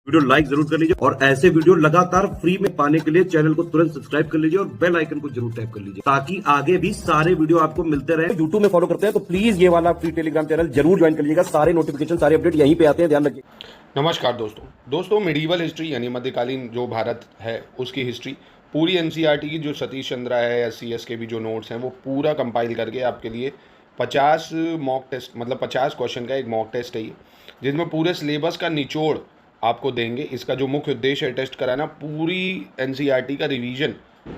Video like जरूर कर लीजिए और ऐसे वीडियो लगातार फ्री में पाने के लिए चैनल को तुरंत सब्सक्राइब कर लीजिए और बेल आइकन को जरूर टैप कर लीजिए ताकि आगे भी सारे वीडियो आपको मिलते रहे। यूट्यूब में फॉलो करते हैं तो प्लीज ये वाला फ्री टेलीग्राम चैनल जरूर ज्वाइन कर लीजिएगा। सारे नोटिफिकेशन सारे अपडेट यहीं पे आते हैं, ध्यान रखिए। नमस्कार दोस्तों मिडीवल हिस्ट्री यानी मध्यकालीन जो भारत है उसकी हिस्ट्री पूरी एनसीईआरटी की जो सतीश चंद्रा है या सीएस के भी जो नोट्स हैं वो पूरा कंपाइल करके आपके लिए 50 मॉक टेस्ट मतलब 50 क्वेश्चन का एक मॉक टेस्ट है ये, जिसमें पूरे सिलेबस का निचोड़ आपको देंगे। इसका जो मुख्य उद्देश्य है टेस्ट कराना, पूरी एनसीईआरटी का रिवीजन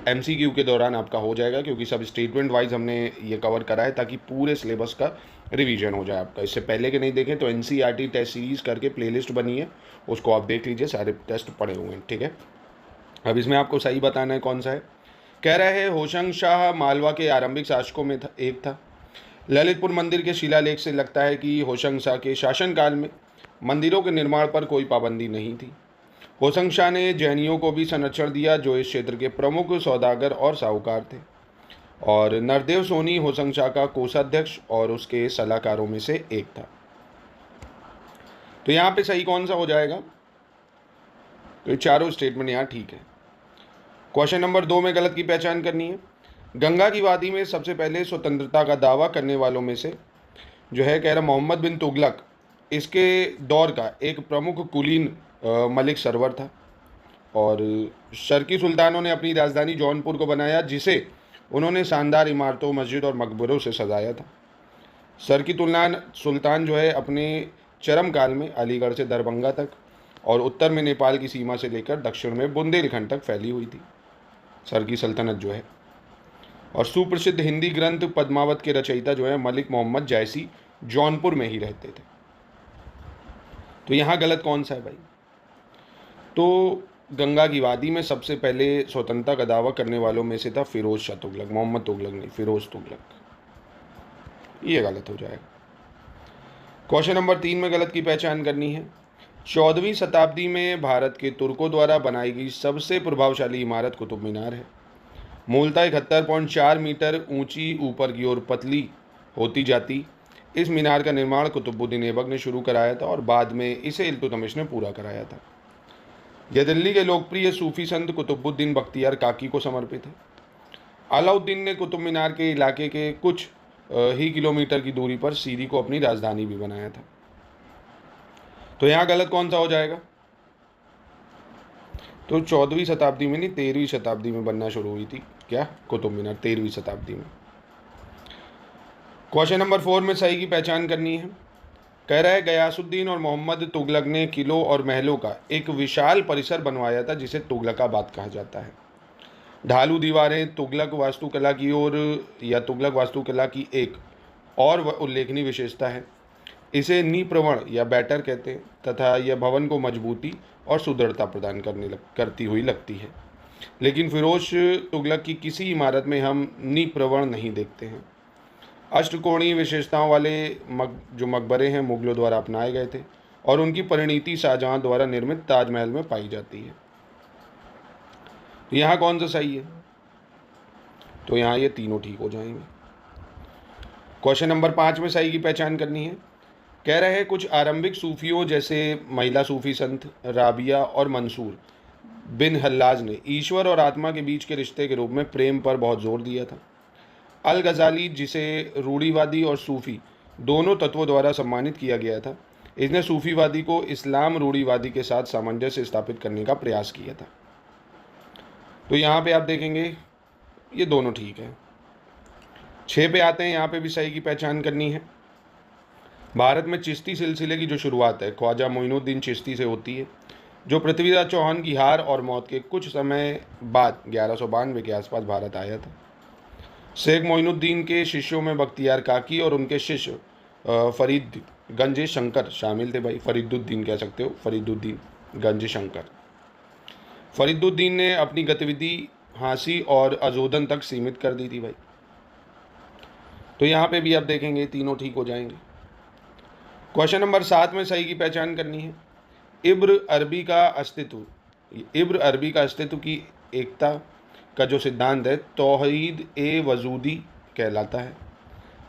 एमसीक्यू के दौरान आपका हो जाएगा, क्योंकि सब स्टेटमेंट वाइज हमने ये कवर करा है ताकि पूरे सिलेबस का रिवीजन हो जाए आपका। इससे पहले के नहीं देखें तो एनसीईआरटी टेस्ट सीरीज़ करके प्लेलिस्ट बनी है, उसको आप देख लीजिए, सारे टेस्ट पड़े हुए हैं, ठीक है। अब इसमें आपको सही बताना है कौन सा है। कह रहे हैं होशंग शाह मालवा के आरंभिक शासकों में एक था। ललितपुर मंदिर के शिलालेख से लगता है कि होशंग शाह के शासनकाल में मंदिरों के निर्माण पर कोई पाबंदी नहीं थी। होशंग शाह ने जैनियों को भी संरक्षण दिया, जो इस क्षेत्र के प्रमुख सौदागर और साहूकार थे, और नरदेव सोनी होशंग शाह का कोषाध्यक्ष और उसके सलाहकारों में से एक था। तो यहाँ पे सही कौन सा हो जाएगा? तो ये चारों स्टेटमेंट यहाँ ठीक है। क्वेश्चन नंबर 2 में गलत की पहचान करनी है। गंगा की वादी में सबसे पहले स्वतंत्रता का दावा करने वालों में से जो है, कह रहा मोहम्मद बिन तुगलक इसके दौर का एक प्रमुख कुलीन मलिक सरवर था, और शर्की सुल्तानों ने अपनी राजधानी जौनपुर को बनाया, जिसे उन्होंने शानदार इमारतों, मस्जिद और मकबरों से सजाया था। शर्की सुल्तान जो है अपने चरम काल में अलीगढ़ से दरभंगा तक और उत्तर में नेपाल की सीमा से लेकर दक्षिण में बुंदेलखंड तक फैली हुई थी शर्की सल्तनत जो है। और सुप्रसिद्ध हिंदी ग्रंथ पद्मावत के रचयिता जो है मलिक मोहम्मद जायसी जौनपुर में ही रहते थे। तो यहाँ गलत कौन सा है भाई? तो गंगा की वादी में सबसे पहले स्वतंत्रता का दावा करने वालों में से था फिरोज शाह तुगलक, मोहम्मद तुगलक नहीं, फिरोज तुगलक। ये गलत हो जाएगा। क्वेश्चन नंबर 3 में गलत की पहचान करनी है। 14वीं शताब्दी में भारत के तुर्कों द्वारा बनाई गई सबसे प्रभावशाली इमारत कुतुब मीनार है। मूलतः 71.4 मीटर ऊंची, ऊपर की ओर पतली होती जाती इस मीनार का निर्माण कुतुबुद्दीन ऐबक ने शुरू कराया था, और बाद में इसे इल्तुतमिश ने पूरा कराया था। यह दिल्ली के लोकप्रिय सूफी संत कुतुबुद्दीन बख्तियार काकी को समर्पित है। अलाउद्दीन ने कुतुब मीनार के इलाके के कुछ ही किलोमीटर की दूरी पर सीरी को अपनी राजधानी भी बनाया था। तो यहाँ गलत कौन सा हो जाएगा? तो 14वीं शताब्दी में नहीं, 13वीं शताब्दी में बनना शुरू हुई थी क्या कुतुब मीनार? 13वीं शताब्दी में। क्वेश्चन नंबर 4 में सही की पहचान करनी है। कह रहा है गयासुद्दीन और मोहम्मद तुगलक ने किलों और महलों का एक विशाल परिसर बनवाया था, जिसे तुगलकाबाद कहा जाता है। ढालू दीवारें तुगलक वास्तुकला की ओर या तुगलक वास्तुकला की एक और उल्लेखनीय विशेषता है। इसे निप्रवण या बैटर कहते हैं, तथा यह भवन को मजबूती और सुदृढ़ता प्रदान करती हुई लगती है। लेकिन फिरोज तुगलक की किसी इमारत में हम निप्रवण नहीं देखते हैं। अष्टकोणीय विशेषताओं वाले जो मकबरे हैं मुगलों द्वारा अपनाए गए थे, और उनकी परिणति शाहजहां द्वारा निर्मित ताजमहल में पाई जाती है। तो यहाँ कौन सा सही है? तो यहाँ ये तीनों ठीक हो जाएंगे। क्वेश्चन नंबर 5 में सही की पहचान करनी है। कह रहे हैं कुछ आरंभिक सूफियों जैसे महिला सूफी संत राबिया और मंसूर बिन हल्लाज ने ईश्वर और आत्मा के बीच के रिश्ते के रूप में प्रेम पर बहुत जोर दिया था। अल गजाली, जिसे रूढ़ीवादी और सूफी दोनों तत्वों द्वारा सम्मानित किया गया था, इसने सूफीवादी को इस्लाम रूढ़ीवादी के साथ सामंजस्य स्थापित करने का प्रयास किया था। तो यहाँ पे आप देखेंगे ये दोनों ठीक है। 6 पे आते हैं, यहाँ पे भी सही की पहचान करनी है। भारत में चिश्ती सिलसिले की जो शुरुआत है ख्वाजा मोइनुद्दीन चिश्ती से होती है, जो पृथ्वीराज चौहान की हार और मौत के कुछ समय बाद 1192 के आसपास भारत आया था। शेख मोइनुद्दीन के शिष्यों में बख्तियार काकी और उनके शिष्य फरीद गंज शंकर शामिल थे भाई। फरीदुद्दीन कह सकते हो, फरीदुद्दीन गंज शंकर। फरीदुद्दीन ने अपनी गतिविधि हांसी और अजोदन तक सीमित कर दी थी भाई। तो यहाँ पे भी आप देखेंगे तीनों ठीक हो जाएंगे। क्वेश्चन नंबर 7 में सही की पहचान करनी है। इब्र अरबी का अस्तित्व की एकता का जो सिद्धांत है तौहीद ए वजूदी कहलाता है।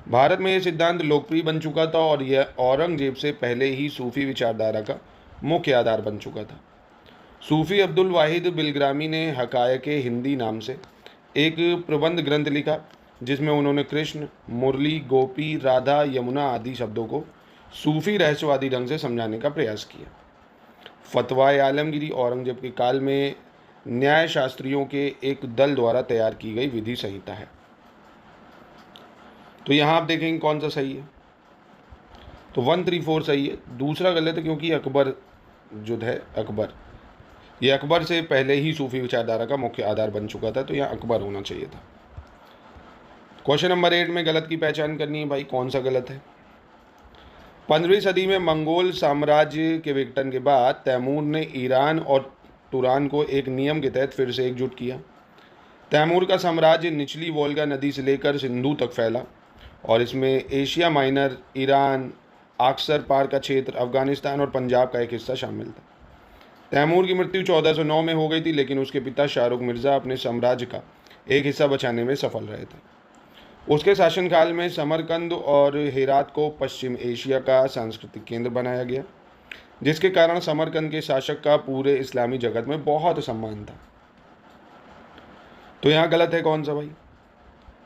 भारत में यह सिद्धांत लोकप्रिय बन चुका था, और यह औरंगजेब से पहले ही सूफी विचारधारा का मुख्य आधार बन चुका था। सूफ़ी अब्दुल वाहिद बिलग्रामी ने हकायक़े हिंदी नाम से एक प्रबंध ग्रंथ लिखा, जिसमें उन्होंने कृष्ण, मुरली, गोपी, राधा, यमुना आदि शब्दों को सूफ़ी रहस्यवादी ढंग से समझाने का प्रयास किया। फतवाए आलमगीरी औरंगजेब के काल में न्याय शास्त्रियों के एक दल द्वारा तैयार की गई विधि संहिता है। तो यहाँ आप देखेंगे कौन सा सही है, तो 134 सही है। दूसरा गलत है, क्योंकि अकबर जो है अकबर, ये अकबर से पहले ही सूफी विचारधारा का मुख्य आधार बन चुका था, तो यहाँ अकबर होना चाहिए था। क्वेश्चन नंबर 8 में गलत की पहचान करनी है भाई, कौन सा गलत है। 15वीं सदी में मंगोल साम्राज्य के विघटन के बाद तैमूर ने ईरान और तुरान को एक नियम के तहत फिर से एकजुट किया। तैमूर का साम्राज्य निचली वोल्गा नदी से लेकर सिंधु तक फैला और इसमें एशिया माइनर, ईरान, आक्सर पार का क्षेत्र, अफगानिस्तान और पंजाब का एक हिस्सा शामिल था। तैमूर की मृत्यु 1409 में हो गई थी, लेकिन उसके पिता शाहरुख मिर्ज़ा अपने साम्राज्य का एक हिस्सा बचाने में सफल रहे थे। उसके शासनकाल में समरकंद और हेरात को पश्चिम एशिया का सांस्कृतिक केंद्र बनाया गया, जिसके कारण समरकंद के शासक का पूरे इस्लामी जगत में बहुत सम्मान था। तो यहाँ गलत है कौन सा भाई,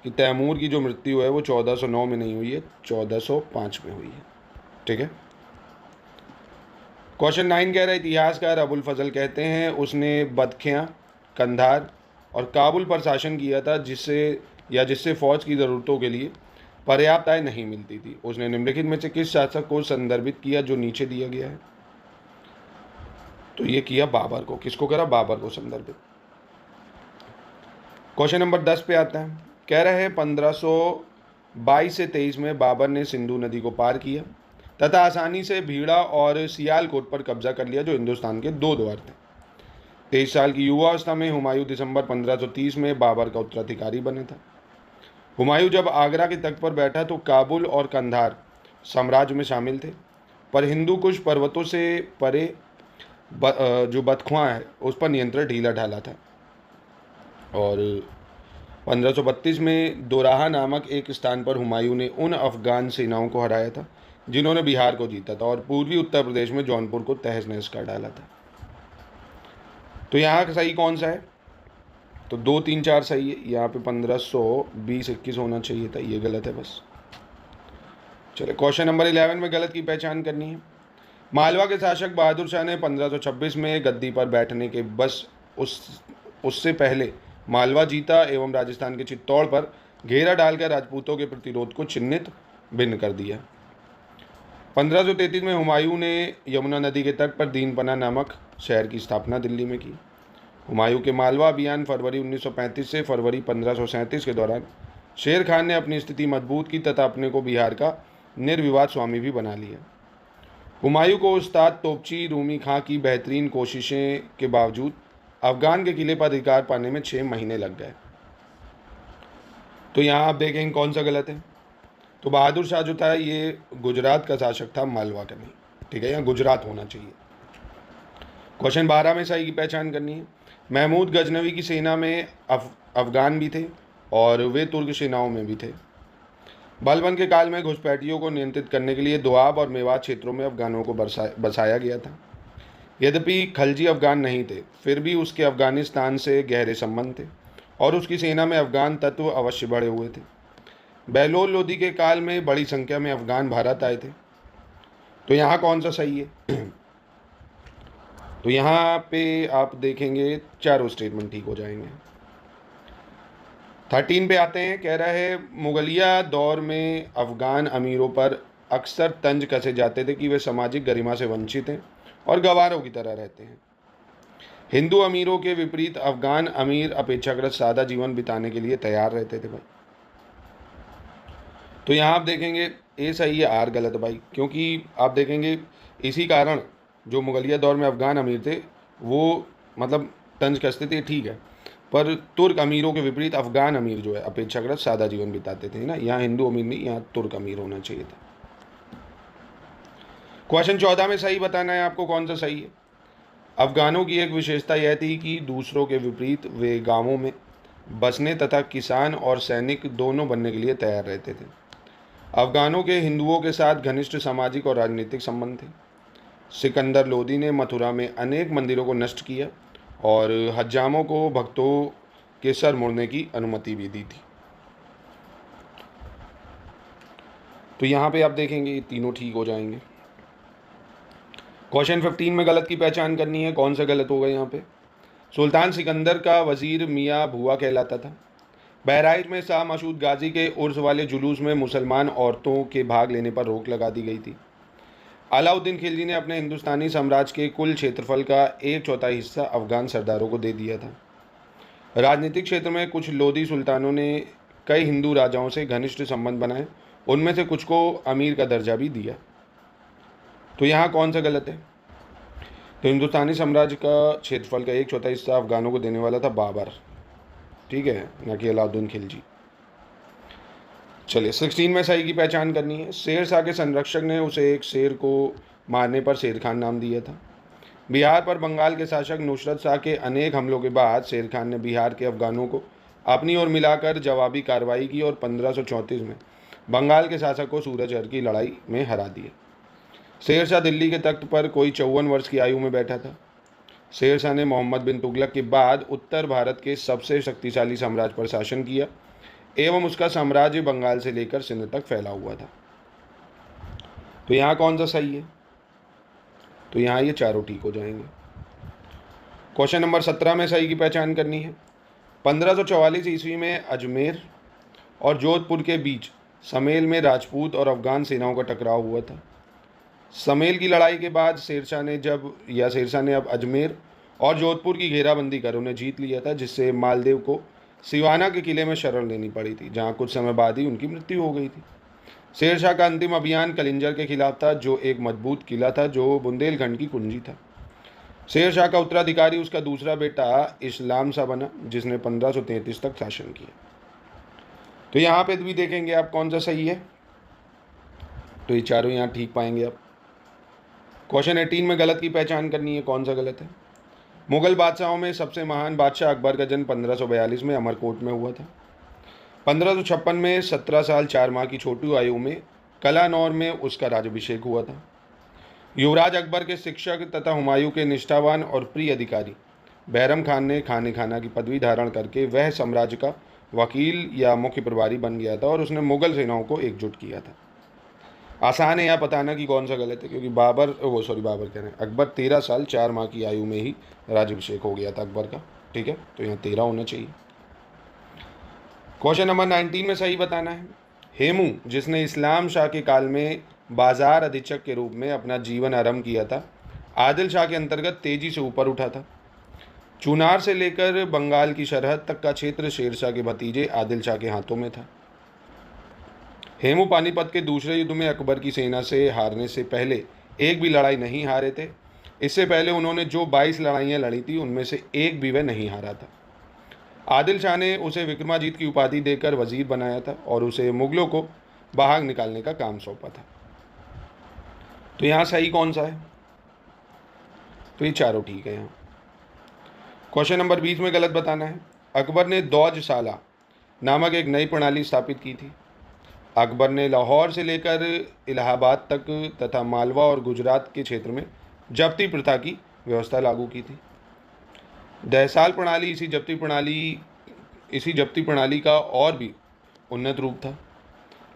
कि तैमूर की जो मृत्यु है वो 1409 में नहीं हुई है, 1405 में हुई है। ठीक है। क्वेश्चन 9 कह रहा है, इतिहासकार अबुल फजल कहते हैं उसने बदख्यां, कंधार और काबुल पर शासन किया था, जिससे फौज की ज़रूरतों के लिए पर्याप्त आय नहीं मिलती थी। उसने निम्नलिखित में से किस शासक को संदर्भित किया जो नीचे दिया गया है। तो ये किया बाबर को। किसको करा, बाबर को संदर्भित। क्वेश्चन नंबर 10 पे आता है, कह रहे हैं 1522 से 23 में बाबर ने सिंधु नदी को पार किया तथा आसानी से भीड़ा और सियालकोट पर कब्जा कर लिया, जो हिंदुस्तान के 2 द्वार थे। 23 साल की युवावस्था में हुमायूं दिसंबर 1530 में बाबर का उत्तराधिकारी बने था। हुमायूं जब आगरा के तख्त पर बैठा तो काबुल और कंधार साम्राज्य में शामिल थे, पर हिंदू कुश पर्वतों से परे जो बदख्वां है उस पर नियंत्रण ढीला ढाला था। और 1532 में दोराहा नामक एक स्थान पर हुमायूं ने उन अफगान सेनाओं को हराया था जिन्होंने बिहार को जीता था और पूर्वी उत्तर प्रदेश में जौनपुर को तहस नहस कर डाला था। तो यहाँ सही कौन सा है, तो 2, 3, 4 सही है। यहाँ पे 1520-21 होना चाहिए था, ये गलत है बस। चलिए क्वेश्चन नंबर 11 में गलत की पहचान करनी है। मालवा के शासक बहादुर शाह ने 1526 में गद्दी पर बैठने के बस उससे पहले मालवा जीता एवं राजस्थान के चित्तौड़ पर घेरा डालकर राजपूतों के प्रतिरोध को छिन्नित भिन्न कर दिया। 1533 में हुमायूं ने यमुना नदी के तट पर दीनपना नामक शहर की स्थापना दिल्ली में की। हुमायूं के मालवा अभियान फरवरी 1935 से फरवरी 1537 के दौरान शेर खान ने अपनी स्थिति मजबूत की तथा अपने को बिहार का निर्विवाद स्वामी भी बना लिया। हुमायूं को उस्ताद तोपची रूमी खां की बेहतरीन कोशिशें के बावजूद अफगान के किले पर अधिकार पाने में 6 महीने लग गए। तो यहाँ आप देखेंगे कौन सा गलत है। तो बहादुर शाह जो था ये गुजरात का शासक था, मालवा का नहीं। ठीक है, यहाँ गुजरात होना चाहिए। क्वेश्चन 12 में सही की पहचान करनी है। महमूद गजनवी की सेना में अफगान भी थे और वे तुर्क सेनाओं में भी थे। बलबन के काल में घुसपैठियों को नियंत्रित करने के लिए दोआब और मेवात क्षेत्रों में अफगानों को बसाया गया था। यद्यपि खलजी अफगान नहीं थे, फिर भी उसके अफगानिस्तान से गहरे संबंध थे और उसकी सेना में अफगान तत्व अवश्य बढ़े हुए थे। बहलोल लोदी के काल में बड़ी संख्या में अफगान भारत आए थे। तो यहाँ कौन सा सही है। तो यहाँ पे आप देखेंगे चारों स्टेटमेंट ठीक हो जाएंगे। 13 पे आते हैं, कह रहा है मुगलिया दौर में अफगान अमीरों पर अक्सर तंज कसे जाते थे कि वे सामाजिक गरिमा से वंचित हैं और गवारों की तरह रहते हैं। हिंदू अमीरों के विपरीत अफगान अमीर अपेक्षाकृत सादा जीवन बिताने के लिए तैयार रहते थे भाई। तो यहाँ आप देखेंगे ए सही है, आर गलत भाई, क्योंकि आप देखेंगे इसी कारण जो मुगलिया दौर में अफगान अमीर थे वो मतलब तंज कसते थे, ठीक है, पर तुर्क अमीरों के विपरीत अफगान अमीर जो है अपेक्षाकृत सादा जीवन बिताते थे ना। यहाँ हिंदू अमीर नहीं, यहाँ तुर्क अमीर होना चाहिए था। क्वेश्चन 14 में सही बताना है आपको कौन सा सही है। अफगानों की एक विशेषता यह थी कि दूसरों के विपरीत वे गांवों में बसने तथा किसान और सैनिक दोनों बनने के लिए तैयार रहते थे। अफगानों के हिंदुओं के साथ घनिष्ठ सामाजिक और राजनीतिक संबंध थे। सिकंदर लोदी ने मथुरा में अनेक मंदिरों को नष्ट किया और हज्जामों को भक्तों के सर मुड़ने की अनुमति भी दी थी। तो यहाँ पे आप देखेंगे ये तीनों ठीक हो जाएंगे। क्वेश्चन 15 में गलत की पहचान करनी है, कौन सा गलत होगा यहाँ पे। सुल्तान सिकंदर का वजीर मियाँ भुआ कहलाता था। बहराइच में शाह मसूद गाजी के उर्स वाले जुलूस में मुसलमान औरतों के भाग लेने पर रोक लगा दी गई थी। अलाउद्दीन खिलजी ने अपने हिंदुस्तानी साम्राज्य के कुल क्षेत्रफल का 1/4 हिस्सा अफगान सरदारों को दे दिया था। राजनीतिक क्षेत्र में कुछ लोधी सुल्तानों ने कई हिंदू राजाओं से घनिष्ठ संबंध बनाए, उनमें से कुछ को अमीर का दर्जा भी दिया। तो यहाँ कौन सा गलत है। तो हिंदुस्तानी साम्राज्य का क्षेत्रफल का 1/4 हिस्सा अफगानों को देने वाला था बाबर, ठीक है, न कि अलाउद्दीन खिलजी। चलिए 16 में सही की पहचान करनी है। शेर शाह के संरक्षक ने उसे एक शेर को मारने पर शेर खान नाम दिया था। बिहार पर बंगाल के शासक नुसरत शाह के अनेक हमलों के बाद शेर खान ने बिहार के अफगानों को अपनी ओर मिलाकर जवाबी कार्रवाई की और 1534 में बंगाल के शासक को सूरजहर की लड़ाई में हरा दिया। शेर शाह दिल्ली के तख्त पर कोई 54 वर्ष की आयु में बैठा था। शेर शाह ने मोहम्मद बिन तुगलक के बाद उत्तर भारत के सबसे शक्तिशाली साम्राज्य पर शासन किया एवं उसका साम्राज्य बंगाल से लेकर सिंध तक फैला हुआ था। तो यहाँ कौन सा सही है। तो यहाँ ये चारों ठीक हो जाएंगे। क्वेश्चन नंबर 17 में सही की पहचान करनी है। 1544 ईस्वी में अजमेर और जोधपुर के बीच समेल में राजपूत और अफगान सेनाओं का टकराव हुआ था। समेल की लड़ाई के बाद शेरशाह ने अब अजमेर और जोधपुर की घेराबंदी कर उन्हें जीत लिया था, जिससे मालदेव को सिवाना के किले में शरण लेनी पड़ी थी, जहां कुछ समय बाद ही उनकी मृत्यु हो गई थी। शेरशाह का अंतिम अभियान कलिंजर के खिलाफ था, जो एक मजबूत किला था जो बुंदेलखंड की कुंजी था। शेरशाह का उत्तराधिकारी उसका दूसरा बेटा इस्लाम शाह बना, जिसने 1533 तक शासन किया। तो यहाँ पे भी देखेंगे आप कौन सा सही है। तो ये चारों यहाँ ठीक पाएंगे आप। क्वेश्चन 18 में गलत की पहचान करनी है, कौन सा गलत है। मुगल बादशाहों में सबसे महान बादशाह अकबर का जन्म 1542 में अमरकोट में हुआ था। 1556 में 17 साल 4 माह की छोटी आयु में कलानौर में उसका राज्याभिषेक हुआ था। युवराज अकबर के शिक्षक तथा हुमायूं के निष्ठावान और प्रिय अधिकारी बैरम खान ने खाने खाना की पदवी धारण करके वह साम्राज्य का वकील या मुख्य प्रभारी बन गया था और उसने मुगल सेनाओं को एकजुट किया था। आसान है यहाँ बताना कि कौन सा गलत है, क्योंकि बाबर कह रहे हैं, अकबर 13 साल 4 माह की आयु में ही राज्याभिषेक हो गया था अकबर का, ठीक है। तो यहाँ 13 होना चाहिए। क्वेश्चन नंबर 19 में सही बताना है। हेमू, जिसने इस्लाम शाह के काल में बाजार अधीक्षक के रूप में अपना जीवन आरंभ किया था, आदिल शाह के अंतर्गत तेजी से ऊपर उठा था। चुनार से लेकर बंगाल की सरहद तक का क्षेत्र शेरशाह के भतीजे आदिल शाह के हाथों में था। हेमू पानीपत के दूसरे युद्ध में अकबर की सेना से हारने से पहले एक भी लड़ाई नहीं हारे थे। इससे पहले उन्होंने जो 22 लड़ाइयाँ लड़ी थी उनमें से एक भी वह नहीं हारा था। आदिल शाह ने उसे विक्रमाजीत की उपाधि देकर वजीर बनाया था और उसे मुगलों को बाहर निकालने का काम सौंपा था। तो यहाँ सही कौन सा है। तो ये चारों ठीक है। यहाँ क्वेश्चन नंबर 20 में गलत बताना है। अकबर ने दौजशाला नामक एक नई प्रणाली स्थापित की थी। अकबर ने लाहौर से लेकर इलाहाबाद तक तथा मालवा और गुजरात के क्षेत्र में जब्ती प्रथा की व्यवस्था लागू की थी। दहसाल प्रणाली इसी जब्ती प्रणाली का और भी उन्नत रूप था।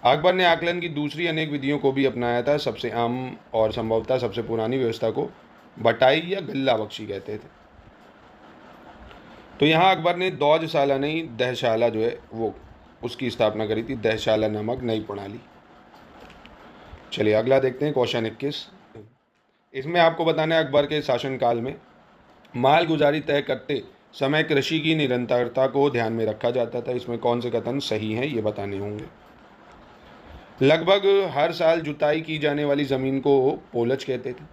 अकबर ने आकलन की दूसरी अनेक विधियों को भी अपनाया था। सबसे आम और संभवतः सबसे पुरानी व्यवस्था को बटाई या गल्ला बख्शी कहते थे। तो यहाँ अकबर ने दौजशाला नहीं, दहशाला जो है वो उसकी स्थापना करी थी, दहशाला नामक नई प्रणाली। चलिए अगला देखते हैं क्वेश्चन 21। इसमें आपको बताना है अकबर के शासनकाल में माल गुजारी तय करते समय कृषि की निरंतरता को ध्यान में रखा जाता था। इसमें कौन से कथन सही हैं ये बताने होंगे। लगभग हर साल जुताई की जाने वाली ज़मीन को पोलज कहते थे।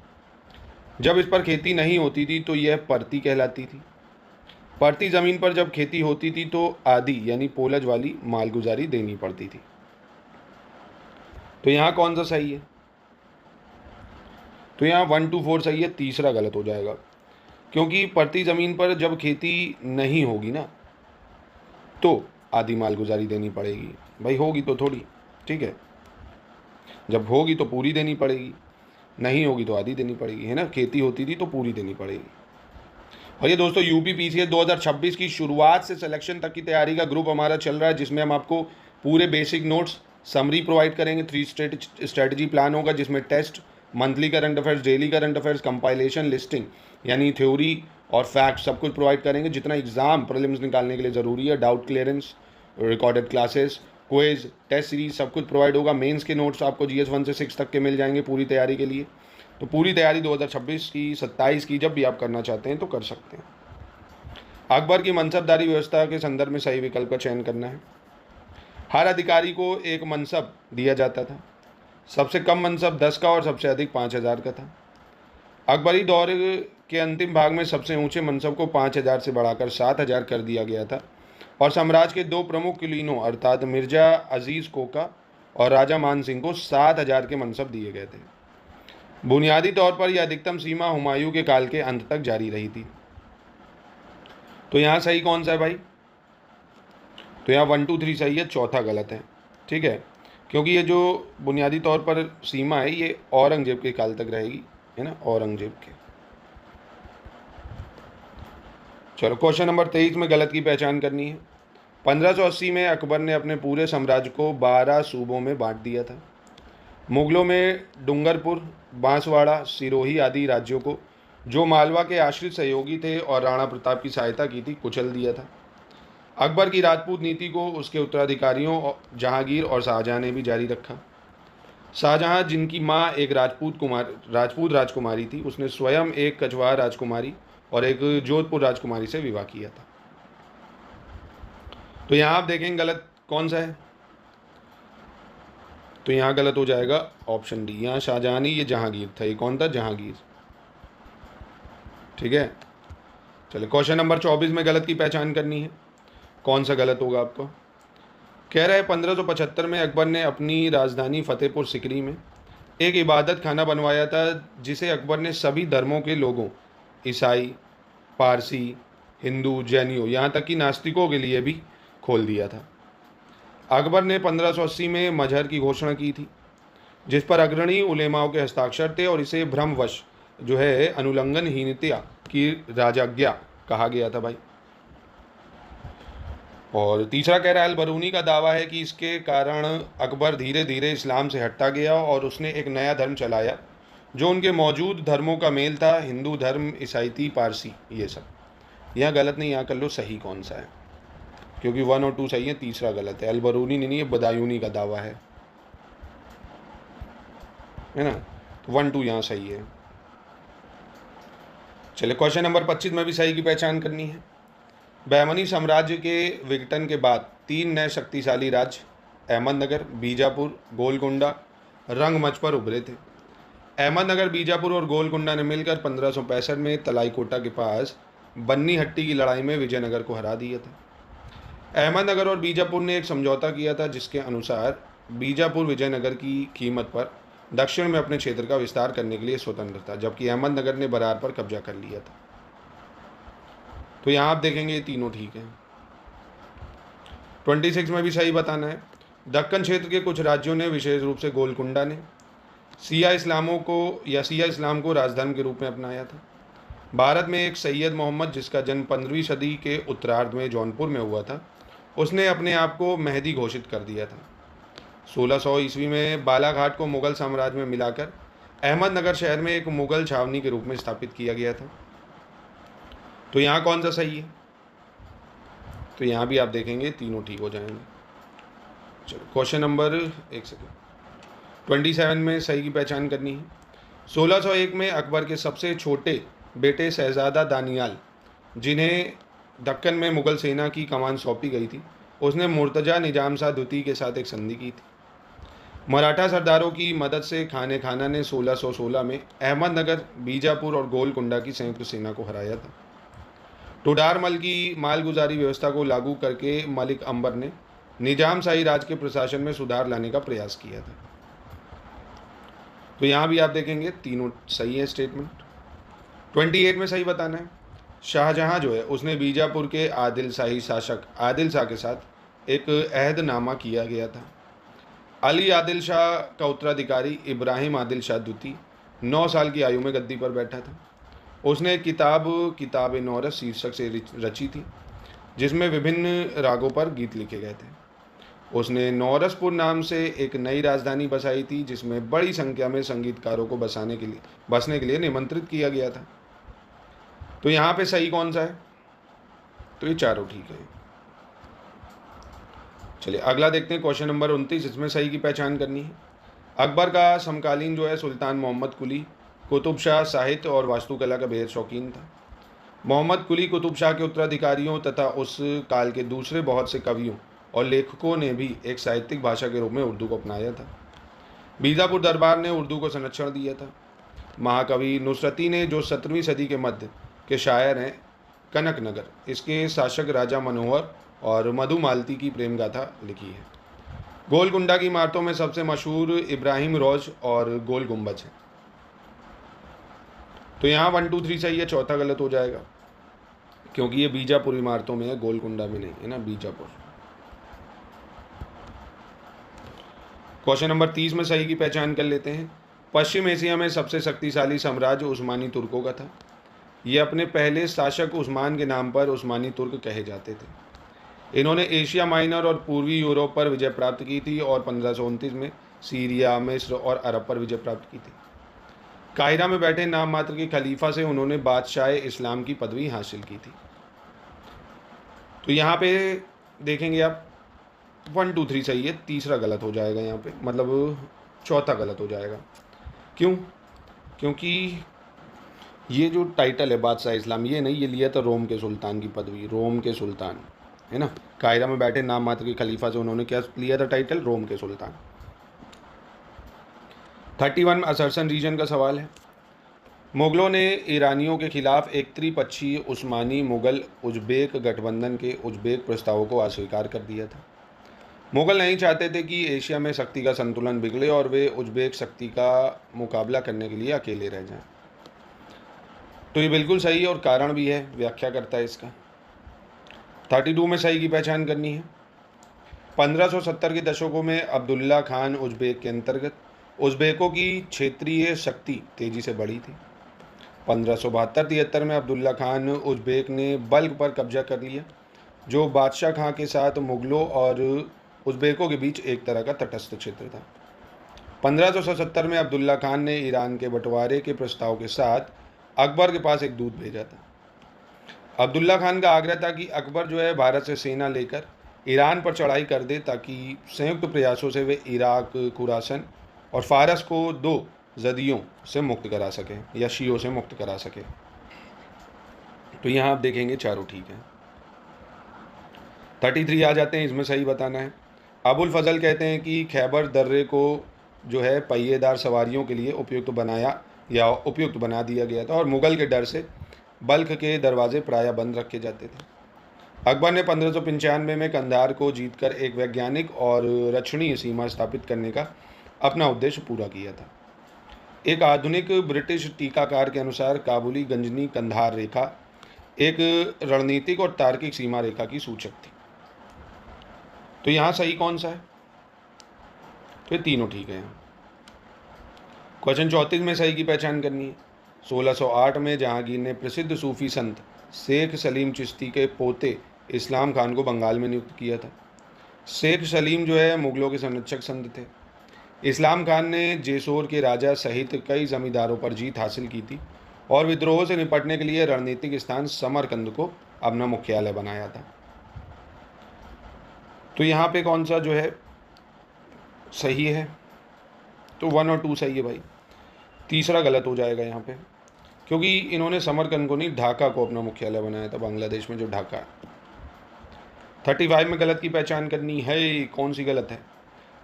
जब इस पर खेती नहीं होती थी तो यह परती कहलाती थी। परती ज़मीन पर जब खेती होती थी तो आधी यानी पोलज वाली मालगुजारी देनी पड़ती थी। तो यहाँ कौन सा सही है। तो यहाँ 1 to 4 सही है, तीसरा गलत हो जाएगा, क्योंकि परती ज़मीन पर जब खेती नहीं होगी ना तो आधी मालगुजारी देनी पड़ेगी। भाई होगी तो थोड़ी, ठीक है, जब होगी तो पूरी देनी पड़ेगी। नहीं होगी तो आधी देनी पड़ेगी, है ना। खेती होती थी तो पूरी देनी पड़ेगी। और ये दोस्तों यूपी पीसीएस 2026 की शुरुआत से सिलेक्शन तक की तैयारी का ग्रुप हमारा चल रहा है, जिसमें हम आपको पूरे बेसिक नोट्स समरी प्रोवाइड करेंगे। 3 स्ट्रेटजी प्लान होगा, जिसमें test, monthly current affairs, daily current affairs, compilation, listing यानी थ्योरी और फैक्ट सब कुछ प्रोवाइड करेंगे, जितना एग्जाम प्रीलिम्स निकालने के लिए ज़रूरी है। Doubt clearance, recorded classes, quiz, test series सब कुछ प्रोवाइड होगा। मेंस के नोट्स आपको GS 1 से 6 तक के मिल जाएंगे पूरी तैयारी के लिए। तो पूरी तैयारी 2026 की, 27 की जब भी आप करना चाहते हैं तो कर सकते हैं। अकबर की मनसबदारी व्यवस्था के संदर्भ में सही विकल्प का चयन करना है। हर अधिकारी को एक मनसब दिया जाता था। सबसे कम मनसब 10 का और सबसे अधिक 5000 का था। अकबरी दौर के अंतिम भाग में सबसे ऊंचे मनसब को 5000 से बढ़ाकर 7000 कर दिया गया था और साम्राज्य के 2 प्रमुख कुलीनों अर्थात मिर्जा अजीज़ कोका और राजा मान सिंह को 7000 के मनसब दिए गए थे। बुनियादी तौर पर यह अधिकतम सीमा हुमायूं के काल के अंत तक जारी रही थी। तो यहाँ सही कौन सा है भाई? तो यहाँ 1 2 3 सही है, चौथा गलत है। ठीक है, क्योंकि ये जो बुनियादी तौर पर सीमा है ये औरंगजेब के काल तक रहेगी, है ना, औरंगजेब के। चलो क्वेश्चन नंबर 23 में गलत की पहचान करनी है। 1580 में अकबर ने अपने पूरे साम्राज्य को 12 सूबों में बांट दिया था। मुगलों में डूंगरपुर, बांसवाड़ा, सिरोही आदि राज्यों को, जो मालवा के आश्रित सहयोगी थे और राणा प्रताप की सहायता की थी, कुचल दिया था। अकबर की राजपूत नीति को उसके उत्तराधिकारियों जहांगीर और शाहजहां ने भी जारी रखा। शाहजहां, जिनकी मां एक राजपूत राजकुमारी थी, उसने स्वयं एक कछवाहा राजकुमारी और एक जोधपुर राजकुमारी से विवाह किया था। तो यहाँ आप देखें गलत कौन सा है, तो यहाँ गलत हो जाएगा ऑप्शन डी। यहाँ शाहजहां नहीं, ये जहांगीर था। ये कौन था? जहांगीर। ठीक है, चलिए क्वेश्चन नंबर 24 में गलत की पहचान करनी है। कौन सा गलत होगा आपको? कह रहा है 1575 में अकबर ने अपनी राजधानी फतेहपुर सिकरी में एक इबादत खाना बनवाया था, जिसे अकबर ने सभी धर्मों के लोगों, ईसाई, पारसी, हिंदू, जैनियों, यहाँ तक कि नास्तिकों के लिए भी खोल दिया था। अकबर ने 1580 में मजहर की घोषणा की थी, जिस पर अग्रणी उलेमाओं के हस्ताक्षर थे और इसे भ्रमवश जो है अनुल्लंघनहीनता की राजाज्ञा कहा गया था भाई। और तीसरा कह रहा है अल-बरूनी का दावा है कि इसके कारण अकबर धीरे धीरे इस्लाम से हटता गया और उसने एक नया धर्म चलाया जो उनके मौजूद धर्मों का मेल था, हिंदू धर्म, ईसाईती, पारसी, ये सब। यहाँ गलत नहीं, यहाँ कर लो सही कौन सा है, क्योंकि 1 और 2 सही है, तीसरा गलत है। अल-बरूनी नहीं, ये बदायूनी का दावा है ना। तो 1 2 यहाँ सही है। चलिए क्वेश्चन नंबर 25 में भी सही की पहचान करनी है। बहमनी साम्राज्य के विघटन के बाद 3 नए शक्तिशाली राज्य अहमदनगर, बीजापुर, गोलकुंडा रंगमंच पर उभरे थे। अहमदनगर, बीजापुर और गोलकुंडा ने मिलकर 1565 में तलाईकोटा के पास बन्नीहट्टी की लड़ाई में विजयनगर को हरा दिया था। अहमदनगर और बीजापुर ने एक समझौता किया था, जिसके अनुसार बीजापुर विजयनगर की कीमत पर दक्षिण में अपने क्षेत्र का विस्तार करने के लिए स्वतंत्र था, जबकि अहमदनगर ने बरार पर कब्जा कर लिया था। तो यहाँ आप देखेंगे ये तीनों ठीक हैं। 26 में भी सही बताना है। दक्कन क्षेत्र के कुछ राज्यों ने, विशेष रूप से गोलकुंडा ने, शिया इस्लाम को राजधर्म के रूप में अपनाया था। भारत में एक सैयद मोहम्मद, जिसका जन्म 15वीं सदी के उत्तरार्ध में जौनपुर में हुआ था, उसने अपने आप को मेहदी घोषित कर दिया था। 1600 ईस्वी में बालाघाट को मुगल साम्राज्य में मिलाकर अहमदनगर शहर में एक मुगल छावनी के रूप में स्थापित किया गया था। तो यहाँ कौन सा सही है? तो यहाँ भी आप देखेंगे तीनों ठीक हो जाएंगे। चलो क्वेश्चन नंबर 27 में सही की पहचान करनी है। 1601 में अकबर के सबसे छोटे बेटे शहजादा दानियाल, जिन्हें दक्कन में मुगल सेना की कमान सौंपी गई थी, उसने मुर्तजा निजाम शाह द्वितीय के साथ एक संधि की थी। मराठा सरदारों की मदद से खाने खाना ने 1616 में अहमदनगर, बीजापुर और गोलकुंडा की संयुक्त सेना को हराया था। टोडारमल की मालगुजारी व्यवस्था को लागू करके मलिक अंबर ने निजाम शाही राज के प्रशासन में सुधार लाने का प्रयास किया था। तो यहाँ भी आप देखेंगे तीनों सही है स्टेटमेंट। 28 में सही बताना है। शाहजहां जो है उसने बीजापुर के आदिल शाही शासक आदिल शाह के साथ एक अहदनामा किया गया था। अली आदिल शाह का उत्तराधिकारी इब्राहिम आदिल शाह द्वितीय 9 साल की आयु में गद्दी पर बैठा था। उसने एक किताब नौरस शीर्षक से रची थी, जिसमें विभिन्न रागों पर गीत लिखे गए थे। उसने नौरसपुर नाम से एक नई राजधानी बसाई थी, जिसमें बड़ी संख्या में संगीतकारों को बसने के लिए निमंत्रित किया गया था। तो यहाँ पे सही कौन सा है? तो ये चारों ठीक है। चलिए अगला देखते हैं, क्वेश्चन नंबर 29। इसमें सही की पहचान करनी है। अकबर का समकालीन जो है सुल्तान मोहम्मद कुली कुतुब शाह साहित्य और वास्तुकला का बेहद शौकीन था। मोहम्मद कुली कुतुब शाह के उत्तराधिकारियों तथा उस काल के दूसरे बहुत से कवियों और लेखकों ने भी एक साहित्यिक भाषा के रूप में उर्दू को अपनाया था। बीजापुर दरबार ने उर्दू को संरक्षण दिया था। महाकवि नुसरती ने, जो 17वीं सदी के मध्य के शायर हैं, कनकनगर, इसके शासक राजा मनोहर और मधुमालती की प्रेम गाथा लिखी है। गोलकुंडा की इमारतों में सबसे मशहूर इब्राहिम रोज और गोल गुंबज है। तो यहाँ 1 2 3 सही है, चौथा गलत हो जाएगा, क्योंकि ये बीजापुर इमारतों में है, गोलकुंडा में नहीं है ना, बीजापुर। क्वेश्चन नंबर 30 में सही की पहचान कर लेते हैं। पश्चिम एशिया में सबसे शक्तिशाली साम्राज्य उस्मानी तुर्कों का था। ये अपने पहले शासक उस्मान के नाम पर उस्मानी तुर्क कहे जाते थे। इन्होंने एशिया माइनर और पूर्वी यूरोप पर विजय प्राप्त की थी और 1529 में सीरिया, मिस्र और अरब पर विजय प्राप्त की थी। काहिरा में बैठे नाम मात्र के खलीफा से उन्होंने बादशाह इस्लाम की पदवी हासिल की थी। तो यहाँ पे देखेंगे आप 1 2 3 सही है, तीसरा गलत हो जाएगा यहाँ पे, मतलब चौथा गलत हो जाएगा। क्यों? क्योंकि ये जो टाइटल है बादशाह इस्लाम, ये नहीं, ये लिया था रोम के सुल्तान की पदवी, रोम के सुल्तान है ना। काहिरा में बैठे नाम मात्र के खलीफा से उन्होंने क्या लिया था टाइटल? रोम के सुल्तान। 31 असरसन रीजन का सवाल है। मुगलों ने ईरानियों के खिलाफ एक त्रिपक्षीय उस्मानी मुगल उज़्बेक गठबंधन के उज़्बेक प्रस्तावों को अस्वीकार कर दिया था। मुगल नहीं चाहते थे कि एशिया में शक्ति का संतुलन बिगड़े और वे उज़्बेक शक्ति का मुकाबला करने के लिए अकेले रह जाएं। तो ये बिल्कुल सही है और कारण भी है, व्याख्या करता है इसका। 32 में सही की पहचान करनी है। 1570 के दशकों में अब्दुल्ला खान उज़्बेक के अंतर्गत उज़्बेकों की क्षेत्रीय शक्ति तेजी से बढ़ी थी। 1572-73 में अब्दुल्ला खान उज़्बेक ने बल्ख पर कब्जा कर लिया, जो बादशाह खां के साथ मुगलों और उज़्बेकों के बीच एक तरह का तटस्थ क्षेत्र था। 1577 में अब्दुल्ला खान ने ईरान के बंटवारे के प्रस्ताव के साथ अकबर के पास एक दूत भेजा था। अब्दुल्ला खान का आग्रह था कि अकबर जो है भारत से सेना लेकर ईरान पर चढ़ाई कर दे, ताकि संयुक्त प्रयासों से वे इराक, खुरासन और फारस को 2 जदियों से मुक्त करा सके या शियों से मुक्त करा सके। तो यहाँ आप देखेंगे चारों ठीक हैं। 33 आ जाते हैं, इसमें सही बताना है। अबुल फजल कहते हैं कि खैबर दर्रे को जो है पहिएदार सवारियों के लिए उपयुक्त बना दिया गया था और मुगल के डर से बल्ख के दरवाजे प्रायः बंद रखे जाते थे। अकबर ने 1595 में कंधार को जीतकर एक वैज्ञानिक और रक्षणीय सीमा स्थापित करने का अपना उद्देश्य पूरा किया था। एक आधुनिक ब्रिटिश टीकाकार के अनुसार काबुली गंजनी कंधार रेखा एक रणनीतिक और तार्किक सीमा रेखा की सूचक थी। तो यहाँ सही कौन सा है? तो ये तीनों ठीक है। क्वेश्चन 34 में सही की पहचान करनी है। 1608 में जहांगीर ने प्रसिद्ध सूफी संत शेख सलीम चिश्ती के पोते इस्लाम खान को बंगाल में नियुक्त किया था। शेख सलीम जो है मुगलों के संरक्षक संत थे। इस्लाम खान ने जेसोर के राजा सहित कई जमींदारों पर जीत हासिल की थी और विद्रोह से निपटने के लिए रणनीतिक स्थान समरकंद को अपना मुख्यालय बनाया था। तो यहाँ पे कौन सा जो है सही है? तो 1 और 2 सही है भाई, तीसरा गलत हो जाएगा यहाँ पे, क्योंकि इन्होंने समरकंद को नहीं, ढाका को अपना मुख्यालय बनाया था, बांग्लादेश में जो ढाका है। 35 में गलत की पहचान करनी है। कौन सी गलत है?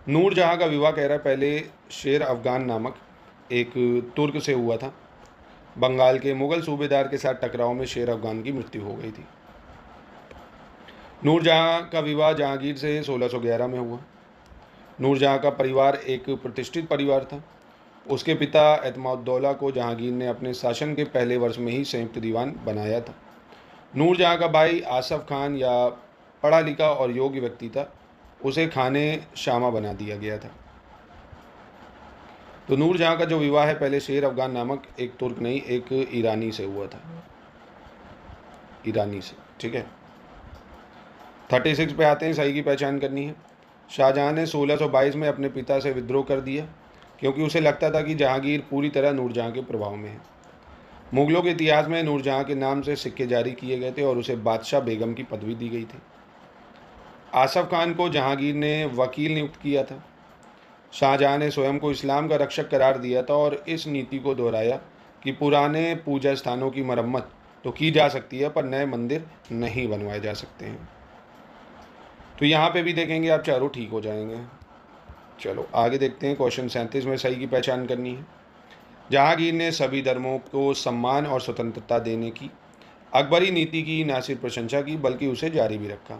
नूरजहाँ का विवाह कह रहा है पहले शेर अफगान नामक एक तुर्क से हुआ था। बंगाल के मुगल सूबेदार के साथ टकराव में शेर अफगान की मृत्यु हो गई थी। नूरजहाँ का विवाह जहांगीर से 1611 में हुआ। नूरजहाँ का परिवार एक प्रतिष्ठित परिवार था। उसके पिता एतमाउद्दौला को जहांगीर ने अपने शासन के पहले वर्ष में ही संयुक्त दीवान बनाया था। नूरजहाँ का भाई आसफ खान या पढ़ा लिखा और योग्य व्यक्ति था, उसे खाने शामा बना दिया गया था। तो नूरजहाँ का जो विवाह है पहले शेर अफगान नामक एक तुर्क नहीं, एक ईरानी से हुआ था, ईरानी से। ठीक है, 36 पे आते हैं, सही की पहचान करनी है। शाहजहाँ ने 1622 में अपने पिता से विद्रोह कर दिया क्योंकि उसे लगता था कि जहांगीर पूरी तरह नूरजहाँ के प्रभाव में है। मुगलों के इतिहास में नूरजहाँ के नाम से सिक्के जारी किए गए थे और उसे बादशाह बेगम की पदवी दी गई थी। आसफ खान को जहांगीर ने वकील नियुक्त किया था। शाहजहाँ ने स्वयं को इस्लाम का रक्षक करार दिया था और इस नीति को दोहराया कि पुराने पूजा स्थानों की मरम्मत तो की जा सकती है पर नए मंदिर नहीं बनवाए जा सकते हैं। तो यहाँ पे भी देखेंगे आप चारों ठीक हो जाएंगे। चलो आगे देखते हैं, क्वेश्चन 37 में सही की पहचान करनी है। जहांगीर ने सभी धर्मों को सम्मान और स्वतंत्रता देने की अकबरी नीति की न सिर्फ प्रशंसा की बल्कि उसे जारी भी रखा।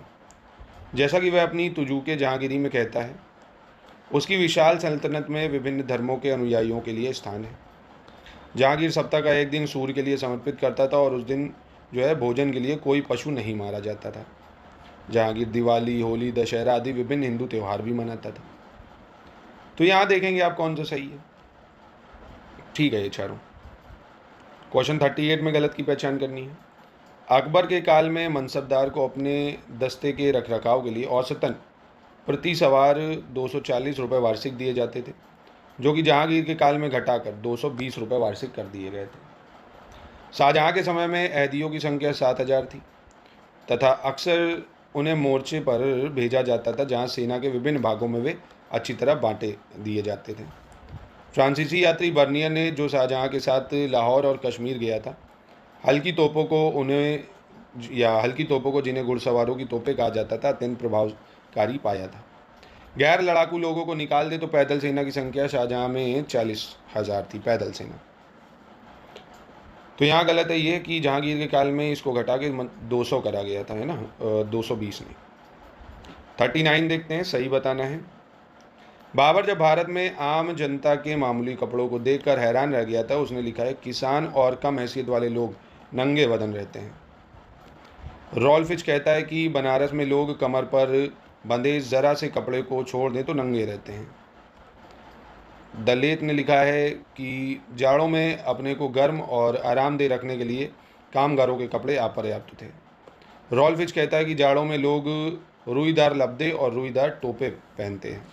जैसा कि वह अपनी तुजूके जहांगीरी में कहता है, उसकी विशाल सल्तनत में विभिन्न धर्मों के अनुयायियों के लिए स्थान है। जहांगीर सप्ताह का एक दिन सूर्य के लिए समर्पित करता था और उस दिन जो है भोजन के लिए कोई पशु नहीं मारा जाता था। जहांगीर दिवाली, होली, दशहरा आदि विभिन्न हिंदू त्यौहार भी मनाता था। तो यहाँ देखेंगे आप कौन सा सही है। ठीक है, ये चारों। क्वेश्चन 38 में गलत की पहचान करनी है। अकबर के काल में मनसबदार को अपने दस्ते के रखरखाव के लिए औसतन प्रति सवार 240 रुपये वार्षिक दिए जाते थे, जो कि जहांगीर के काल में घटाकर 220 रुपये वार्षिक कर दिए गए थे। शाहजहाँ के समय में ऐदियों की संख्या 7000 थी तथा अक्सर उन्हें मोर्चे पर भेजा जाता था जहाँ सेना के विभिन्न भागों में वे अच्छी तरह बांटे दिए जाते थे। फ्रांसीसी यात्री बर्नियर ने, जो शाहजहाँ के साथ लाहौर और कश्मीर गया था, हल्की तोपों को जिन्हें घुड़सवारों की तोपें कहा जाता था, अत्यंत प्रभावकारी पाया था। गैर लड़ाकू लोगों को निकाल दे तो पैदल सेना की संख्या शाहजहाँ में 40,000 थी, पैदल सेना। तो यहाँ गलत है ये कि जहांगीर के काल में इसको घटा के 200 करा गया था, है ना, 220 नहीं। 39 देखते हैं, सही बताना है। बाबर जब भारत में आम जनता के मामूली कपड़ों को देखकर हैरान रह गया था, उसने लिखा है, किसान और कम हैसियत वाले लोग नंगे बदन रहते हैं। रॉल्फिच कहता है कि बनारस में लोग कमर पर बंधे ज़रा से कपड़े को छोड़ दें तो नंगे रहते हैं। दलेत ने लिखा है कि जाड़ों में अपने को गर्म और आरामदेह रखने के लिए कामगारों के कपड़े अपर्याप्त थे। रॉल्फिच कहता है कि जाड़ों में लोग रुईदार लबदे और रुईदार टोपे पहनते हैं।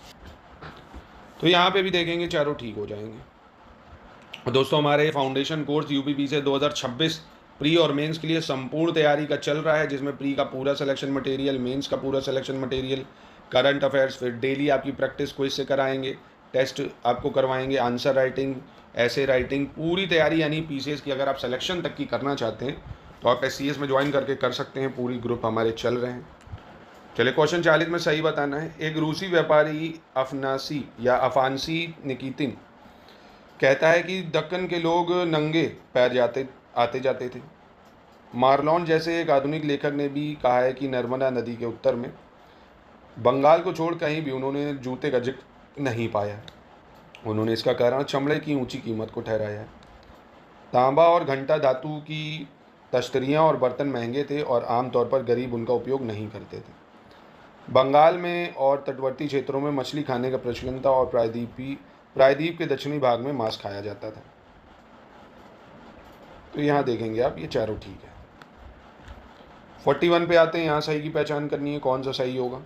तो यहाँ पे भी देखेंगे चारों ठीक हो जाएंगे। दोस्तों, हमारे फाउंडेशन कोर्स यूपीपी से 2026 प्री और मेंस के लिए संपूर्ण तैयारी का चल रहा है, जिसमें प्री का पूरा सिलेक्शन मटेरियल, मेंस का पूरा सिलेक्शन मटेरियल, करंट अफेयर्स, फिर डेली आपकी प्रैक्टिस क्विज से कराएंगे, टेस्ट आपको करवाएंगे, आंसर राइटिंग, ऐसे राइटिंग, पूरी तैयारी। यानी पीसीएस की अगर आप सिलेक्शन तक की करना चाहते हैं तो आप एससीएस में ज्वाइन करके कर सकते हैं। पूरी ग्रुप हमारे चल रहे हैं। चलिए, क्वेश्चन 40 में सही बताना है। एक रूसी व्यापारी अफनासी या अफांसी निकितिन कहता है कि दक्कन के लोग नंगे पैर आते जाते थे। मार्लोन जैसे एक आधुनिक लेखक ने भी कहा है कि नर्मदा नदी के उत्तर में बंगाल को छोड़ कहीं भी उन्होंने जूते का जिक्र नहीं पाया। उन्होंने इसका कारण चमड़े की ऊंची कीमत को ठहराया है। तांबा और घंटा धातु की तश्तरियाँ और बर्तन महंगे थे और आमतौर पर गरीब उनका उपयोग नहीं करते थे। बंगाल में और तटवर्ती क्षेत्रों में मछली खाने का प्रचलन था और प्रायद्वीप के दक्षिणी भाग में मांस खाया जाता था। तो यहाँ देखेंगे आप, ये चारों ठीक है। 41 पे आते हैं, यहाँ सही की पहचान करनी है, कौन सा सही होगा।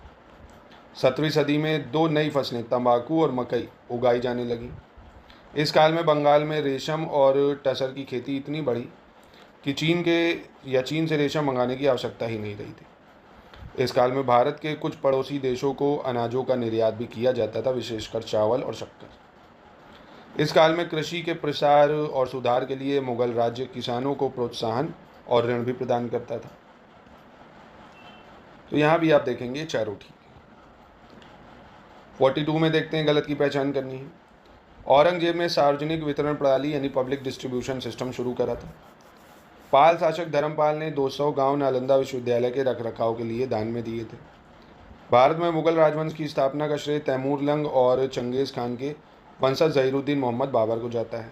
17वीं सदी में 2 नई फसलें तंबाकू और मकई उगाई जाने लगी। इस काल में बंगाल में रेशम और टसर की खेती इतनी बढ़ी कि चीन से रेशम मंगाने की आवश्यकता ही नहीं रही थी। इस काल में भारत के कुछ पड़ोसी देशों को अनाजों का निर्यात भी किया जाता था, विशेषकर चावल और शक्कर। इस काल में कृषि के प्रसार और सुधार के लिए मुगल राज्य किसानों को प्रोत्साहन और ऋण भी प्रदान करता था। तो यहाँ भी आप देखेंगे चारों ठीक है। 42 में देखते हैं, गलत की पहचान करनी है। औरंगजेब ने सार्वजनिक वितरण प्रणाली यानी पब्लिक डिस्ट्रीब्यूशन सिस्टम शुरू करा था। पाल शासक धर्मपाल ने 200 गांव नालंदा विश्वविद्यालय के रखरखाव के लिए दान में दिए थे। भारत में मुगल राजवंश की स्थापना का श्रेय तैमूर लंग और चंगेज़ खान के वंशज ज़हीरुद्दीन मोहम्मद बाबर को जाता है।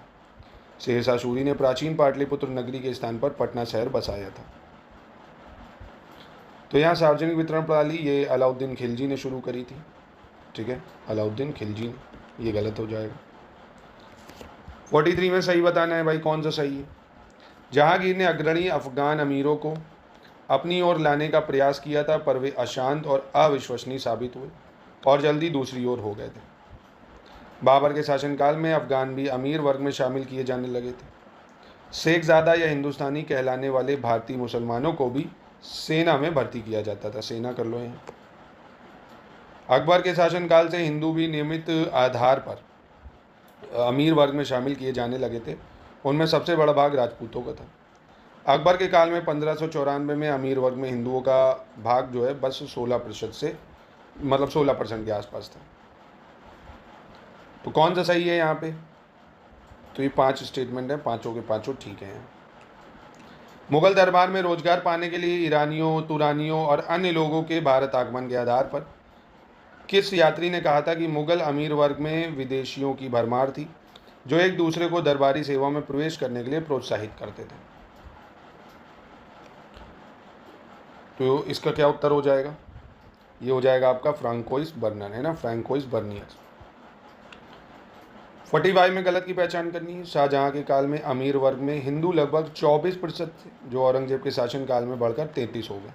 शेरशाह सूरी ने प्राचीन पाटलिपुत्र नगरी के स्थान पर पटना शहर बसाया था। तो यहाँ सार्वजनिक वितरण प्रणाली ये अलाउद्दीन खिलजी ने शुरू करी थी। ठीक है, अलाउद्दीन खिलजी ने, ये गलत हो जाएगा। 43 में सही बताना है भाई, कौन सा सही है। जहांगीर ने अग्रणी अफगान अमीरों को अपनी ओर लाने का प्रयास किया था, पर वे अशांत और अविश्वसनीय साबित हुए और जल्दी दूसरी ओर हो गए थे। बाबर के शासनकाल में अफगान भी अमीर वर्ग में शामिल किए जाने लगे थे। शेखजादा या हिंदुस्तानी कहलाने वाले भारतीय मुसलमानों को भी सेना में भर्ती किया जाता था। सेना कर लो यहाँ। अकबर के शासनकाल से हिंदू भी नियमित आधार पर अमीर वर्ग में शामिल किए जाने लगे थे। उनमें सबसे बड़ा भाग राजपूतों का था। अकबर के काल में 1594 में अमीर वर्ग में हिंदुओं का भाग जो है बस 16% से, मतलब 16% के आसपास था। तो कौन सा सही है यहाँ पे? तो ये 5 स्टेटमेंट है, पांचों के पांचों ठीक हैं। मुगल दरबार में रोजगार पाने के लिए ईरानियों, तुरानियों और अन्य लोगों के भारत आगमन के आधार पर किस यात्री ने कहा था कि मुगल अमीर वर्ग में विदेशियों की भरमार थी जो एक दूसरे को दरबारी सेवा में प्रवेश करने के लिए प्रोत्साहित करते थे? तो इसका क्या उत्तर हो जाएगा? ये हो जाएगा आपका फ्रांकोइस बर्नर, है ना, फ्रांकोइस बर्नियर। 45 में गलत की पहचान करनी है। शाहजहां के काल में अमीर वर्ग में हिंदू लगभग 24% थे, जो औरंगजेब के शासनकाल में बढ़कर 33 हो गए।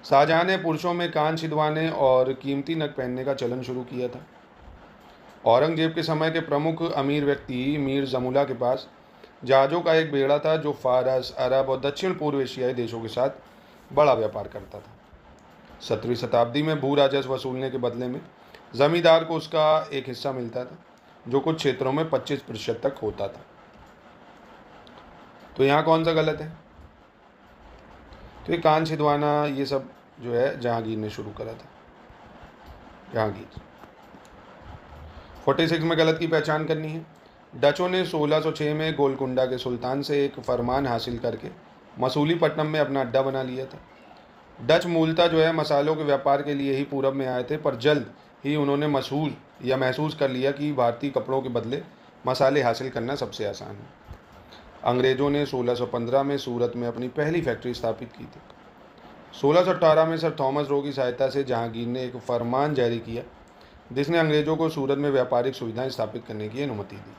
शाहजहां ने पुरुषों में कान छिदवाने और कीमती नग पहनने का चलन शुरू किया था। औरंगजेब के समय के प्रमुख अमीर व्यक्ति मीर जमुला के पास जहाज़ों का एक बेड़ा था जो फारस, अरब और दक्षिण पूर्व एशियाई देशों के साथ बड़ा व्यापार करता था। 17वीं शताब्दी में भू राजस्व वसूलने के बदले में जमींदार को उसका एक हिस्सा मिलता था, जो कुछ क्षेत्रों में 25% तक होता था। तो यहाँ कौन सा गलत है? तो ये कान छिदवाना ये सब जो है जहांगीर ने शुरू करा था, जहांगीर। 46 में गलत की पहचान करनी है। डचों ने 1606 में गोलकुंडा के सुल्तान से एक फरमान हासिल करके मसूलीपट्टनम में अपना अड्डा बना लिया था। डच मूलतः जो है मसालों के व्यापार के लिए ही पूरब में आए थे, पर जल्द ही उन्होंने महसूस कर लिया कि भारतीय कपड़ों के बदले मसाले हासिल करना सबसे आसान है। अंग्रेज़ों ने 1615 में सूरत में अपनी पहली फैक्ट्री स्थापित की थी। 1618 में सर थॉमस रो की सहायता से जहांगीर ने एक फरमान जारी किया जिसने अंग्रेज़ों को सूरत में व्यापारिक सुविधाएं स्थापित करने की अनुमति दी।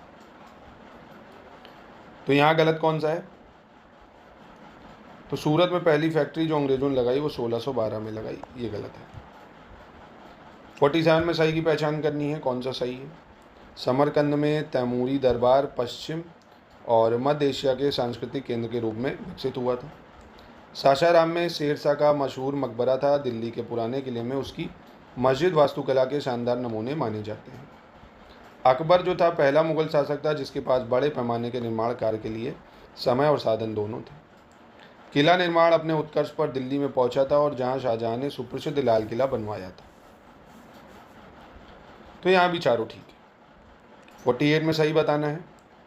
तो यहाँ गलत कौन सा है? तो सूरत में पहली फैक्ट्री जो अंग्रेज़ों ने लगाई वो 1612 में लगाई, ये गलत है। 47 में सही की पहचान करनी है, कौन सा सही है। समरकंद में तैमूरी दरबार पश्चिम और मध्य एशिया के सांस्कृतिक केंद्र के रूप में विकसित हुआ था। सासाराम में शेरशाह का मशहूर मकबरा था। दिल्ली के पुराने किले में उसकी मस्जिद वास्तुकला के शानदार नमूने माने जाते हैं। अकबर जो था पहला मुगल शासक था जिसके पास बड़े पैमाने के निर्माण कार्य के लिए समय और साधन दोनों थे। किला निर्माण अपने उत्कर्ष पर दिल्ली में पहुंचा था और जहां शाहजहां ने सुप्रसिद्ध लाल किला बनवाया था। तो यहाँ भी चारों ठीक है। 48 में सही बताना है।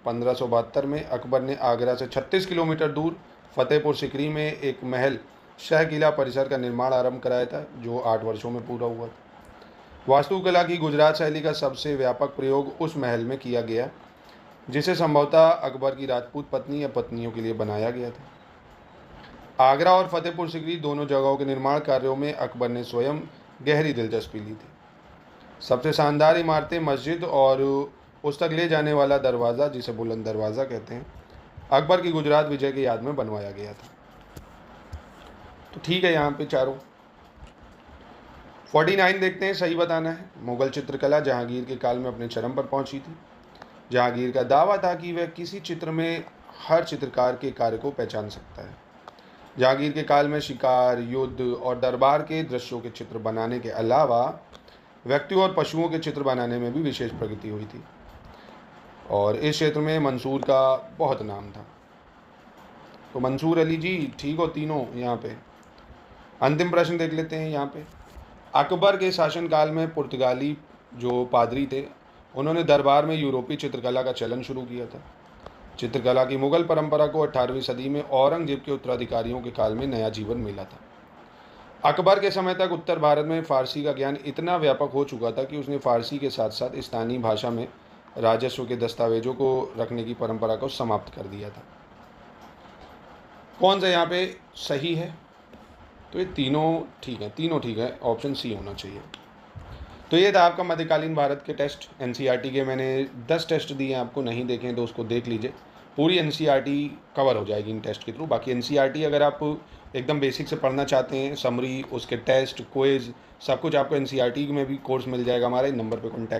1572 में अकबर ने आगरा से 36 किलोमीटर दूर फतेहपुर सिकरी में एक महल शाह किला परिसर का निर्माण आरंभ कराया था जो 8 वर्षों में पूरा हुआ था। वास्तुकला की गुजरात शैली का सबसे व्यापक प्रयोग उस महल में किया गया जिसे संभवतः अकबर की राजपूत पत्नी या पत्नियों के लिए बनाया गया था। आगरा और फतेहपुर सिकरी दोनों जगहों के निर्माण कार्यों में अकबर ने स्वयं गहरी दिलचस्पी ली थी। सबसे शानदार इमारतें मस्जिद और उस तक ले जाने वाला दरवाज़ा जिसे बुलंद दरवाज़ा कहते हैं अकबर की गुजरात विजय की याद में बनवाया गया था। तो ठीक है यहाँ पे चारों। 49 देखते हैं, सही बताना है। मुगल चित्रकला जहांगीर के काल में अपने चरम पर पहुंची थी। जहांगीर का दावा था कि वह किसी चित्र में हर चित्रकार के कार्य को पहचान सकता है। जहांगीर के काल में शिकार, युद्ध और दरबार के दृश्यों के चित्र बनाने के अलावा व्यक्तियों और पशुओं के चित्र बनाने में भी विशेष प्रगति हुई थी और इस क्षेत्र में मंसूर का बहुत नाम था। तो मंसूर अली जी ठीक हो तीनों यहाँ पे। अंतिम प्रश्न देख लेते हैं यहाँ पे। अकबर के शासनकाल में पुर्तगाली जो पादरी थे उन्होंने दरबार में यूरोपीय चित्रकला का चलन शुरू किया था। चित्रकला की मुगल परंपरा को 18वीं सदी में औरंगजेब के उत्तराधिकारियों के काल में नया जीवन मिला था। अकबर के समय तक उत्तर भारत में फ़ारसी का ज्ञान इतना व्यापक हो चुका था कि उसने फ़ारसी के साथ साथ स्थानीय भाषा में राजस्व के दस्तावेजों को रखने की परंपरा को समाप्त कर दिया था। कौन सा यहाँ पे सही है? तो ये तीनों ठीक है, तीनों ठीक है, ऑप्शन सी होना चाहिए। तो ये था आपका मध्यकालीन भारत के टेस्ट एनसीईआरटी के। मैंने 10 टेस्ट दिए, आपको नहीं देखे हैं तो उसको देख लीजिए। पूरी एनसीईआरटी कवर हो जाएगी इन टेस्ट के थ्रू। बाकी एनसीईआरटी अगर आप एकदम बेसिक से पढ़ना चाहते हैं, समरी, उसके टेस्ट, क्विज, सब कुछ आपको एनसीईआरटी में भी कोर्स मिल जाएगा हमारे नंबर पे कॉन्टैक्ट